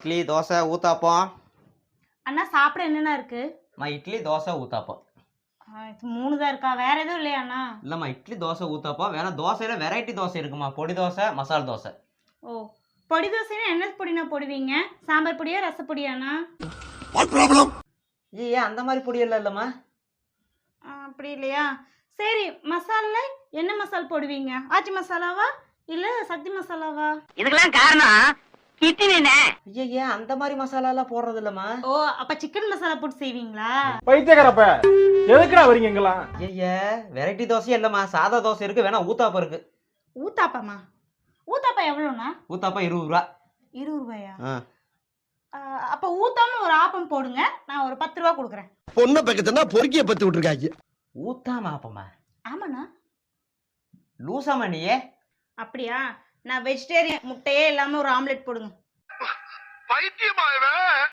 இட்லி தோசை ஊத்தாப்பம். அண்ணா சாப்பிட என்னென்ன இருக்கு? இட்லி தோசை ஊத்தாப்பம். இது 3 தான் இருக்கா? வேற எதுவும் இல்லையா அண்ணா? இல்லம்மா, இட்லி தோசை ஊத்தாப்பம். வேணா தோசையில வெரைட்டி தோசை இருக்குமா? பொடி தோசை, மசால் தோசை. ஓ, பொடி தோசைன்னா என்ன பொடினா போடுவீங்க? சாம்பார் பொடியா ரசப்பொடியாண்ணா? ஏன் அந்த மாதிரி பொடி எல்லாம் இல்லம்மா. அப்படி இல்லையா? சரி, மசால்ல என்ன மசால் போடுவீங்க? ஆச்சி மசாலாவா இல்ல சக்தி மசாலாவா? இதுக்கெல்லாம் காரணம் கிட்னி. ஏன் அந்த மாதிரி மசாலா எல்லாம் போடுறது இல்லம்மா. ஓ, அப்ப சிக்கன் மசாலா போட்டு செய்வீங்களா? பைத்தியக்காரப்ப எதுக்குடா வரீங்க எங்கெல்லாம்? வெரைட்டி தோசை இல்லம்மா, சாதா தோசை இருக்கு. வேணா ஊத்தாப்பம் இருக்கு. ஊத்தாப்பமா? ஊத்தாப்பம் எவ்வளோண்ணா? ஊத்தாப்பம் 20 ரூபா. 20 ரூபாயா? அப்ப ஊத்தாம ஒரு ஆப்பம் போடுங்க, நான் ஒரு 10 ரூபா கொடுக்குறேன். பொண்ணை பக்கத்துனா பொறுக்கிய பத்து விட்டுருக்காங்க. ஊத்தாம ஆப்பமா? ஆமாண்ணா. லூசாமா நீயே? அப்படியா? நான் வெஜிடேரியன், முட்டையே இல்லாம ஒரு ஆம்லெட் போடுங்க. பைத்தியமா